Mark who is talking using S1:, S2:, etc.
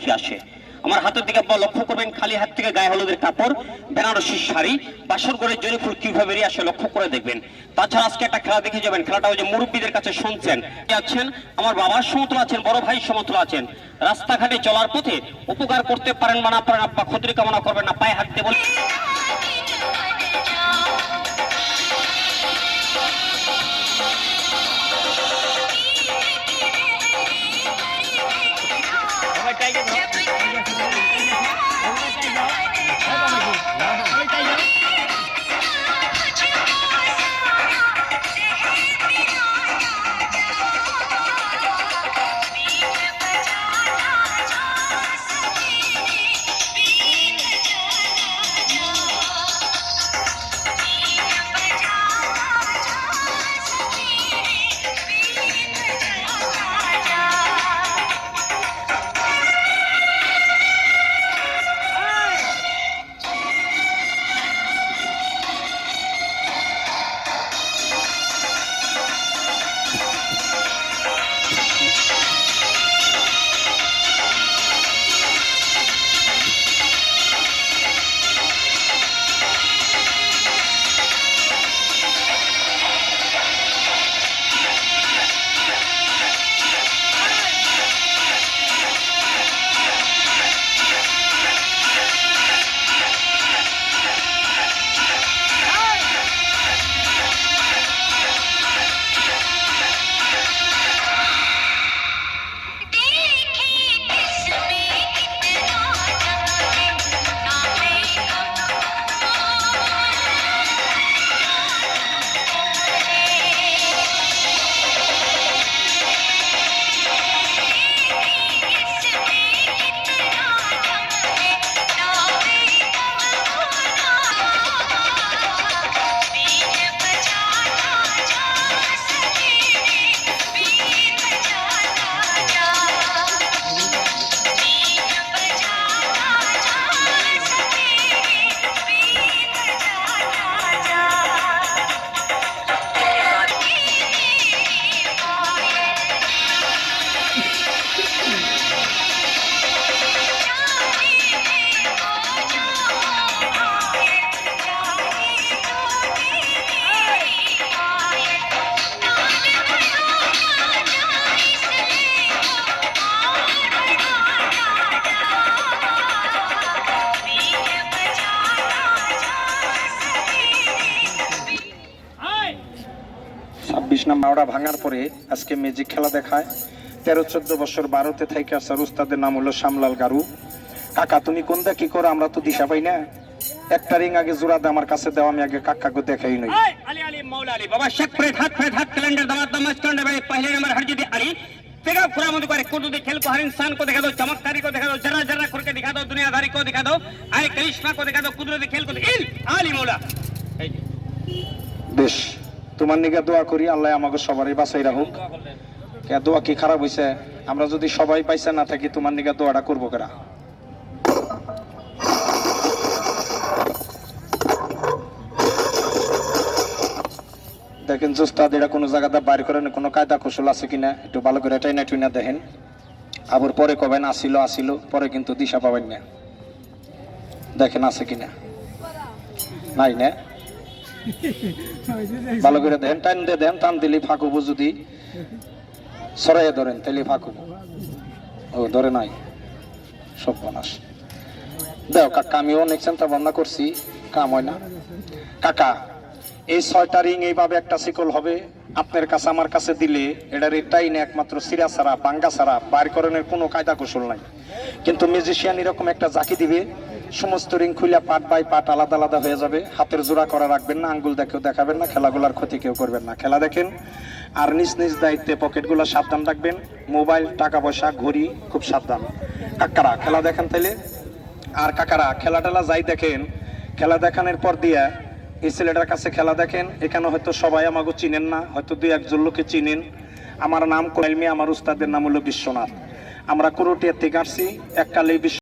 S1: ফিরে আসে। আমার হাতের দিকে লক্ষ্য করবেন, খালি হাত থেকে গায়ে হলুদের কাপড়, বেনারসি শাড়ি, বাসর ঘরের জরি ফুল কিভাবে বেরিয়ে আসে লক্ষ্য করে দেখবেন। তাছাড়া আজকে একটা খেলা দেখে যাবেন, খেলাটা ওই যে মুরব্বীদের কাছে শুনছেন আছেন, আমার বাবার সমতুল আছেন, বড় ভাই সমতুল আছেন। রাস্তাঘাটে চলার পথে উপকার করতে পারেন বা না পারেন, আপা ক্ষতি কামনা করবেন না, পায়ে হাঁটতে বলে
S2: মাওড়া ভাঙার পরে আজকে ম্যাজিক খেলা দেখায় 13-14 বছর ভারতে থেকে আসার উস্তাদের নাম হলো শ্যামলাল গারু। কাকা তুমি কোনটা কি করো, আমরা তো দিশা পাই না। একটা রিং আগে জোড়া দে আমার কাছে দাও, আমি আগে কাকাকে দেখাই নই।
S1: আলী আলী মৌলা আলী বাবা শেখ ফরিদ হাত कैलेंडर दामाद दामाद करने भाई पहले नंबर हरजिद अली तेरा पूरा मुझे करे कुछ भी खेल को हर इंसान को दिखा दो, चमत्कारी को दिखा दो, जरा जरा करके दिखा दो, दुनियादारी को दिखा दो, आए करिश्मा को दिखा दो, कुदरती खेल को आली मौला।
S2: বেশ, তোমার নিকে দোয়া করি আল্লাহ আমাকে সবারই বাঁচাই রাখুক। কে দোয়া কি খারাপ হইছে? আমরা যদি সবাই পাইছে না থাকি তোমার নিকে দোয়াটা করবো কেরা? দেখেন জোস্তাদ এটা কোনো জায়গাতে বাইর করেন, কোনো কায়দা কৌশল আছে কিনা একটু ভালো করে টাইনা টুইনা দেখেন। আবার পরে কবেন আসিল পরে কিন্তু দিশা পাবেন না। দেখেন আছে কিনা, নাই না? ভালো করে দেখেন, টাইম দিয়ে দেন, টান দিলে ফাঁকুবো, যদি সরাইয়া ধরেন তাহলে ফাঁকুবো। ও ধরে নাই, সব বনাস দেও কাকা। আমিও অনেক চিন্তা ভাবনা করছি, কাম হয় না। কাকা এই 6টা রিং এইভাবে একটা শিকল হবে আপনার কাছে আমার কাছে দিলে, এটার এটাই না একমাত্র সিরা ছাড়া বাঙ্গা ছাড়া বাইর করণের কোনো কায়দা কৌশল নাই। কিন্তু মিউজিশিয়ান এরকম একটা জাকি দিবে, সমস্ত রিং খুলে পার্ট বাই পার্ট আলাদা আলাদা হয়ে যাবে। হাতের জোড়া করা রাখবেন না, আঙ্গুল দেখেও দেখাবেন না, খেলাগুলার ক্ষতি কেউ করবেন না। খেলা দেখেন আর নিজ নিজ দায়িত্বে পকেটগুলো সাবধান রাখবেন, মোবাইল টাকা পয়সা ঘড়ি খুব সাবধান। কাকারা খেলা দেখেন তাইলে। আর কাকারা খেলা টেলা যাই দেখেন, খেলা দেখানোর পর দিয়া এই ছেলেটার কাছে খেলা দেখেন। এখানে হয়তো সবাই আমাকে চিনেন না, হয়তো 2-1 লোকে চিনেন। আমার নাম কোয়েলমি, আমার উস্তাদের নাম হলো বিশ্বনাথ। আমরা কুরুটিয়া থেকে আসছি, এককালে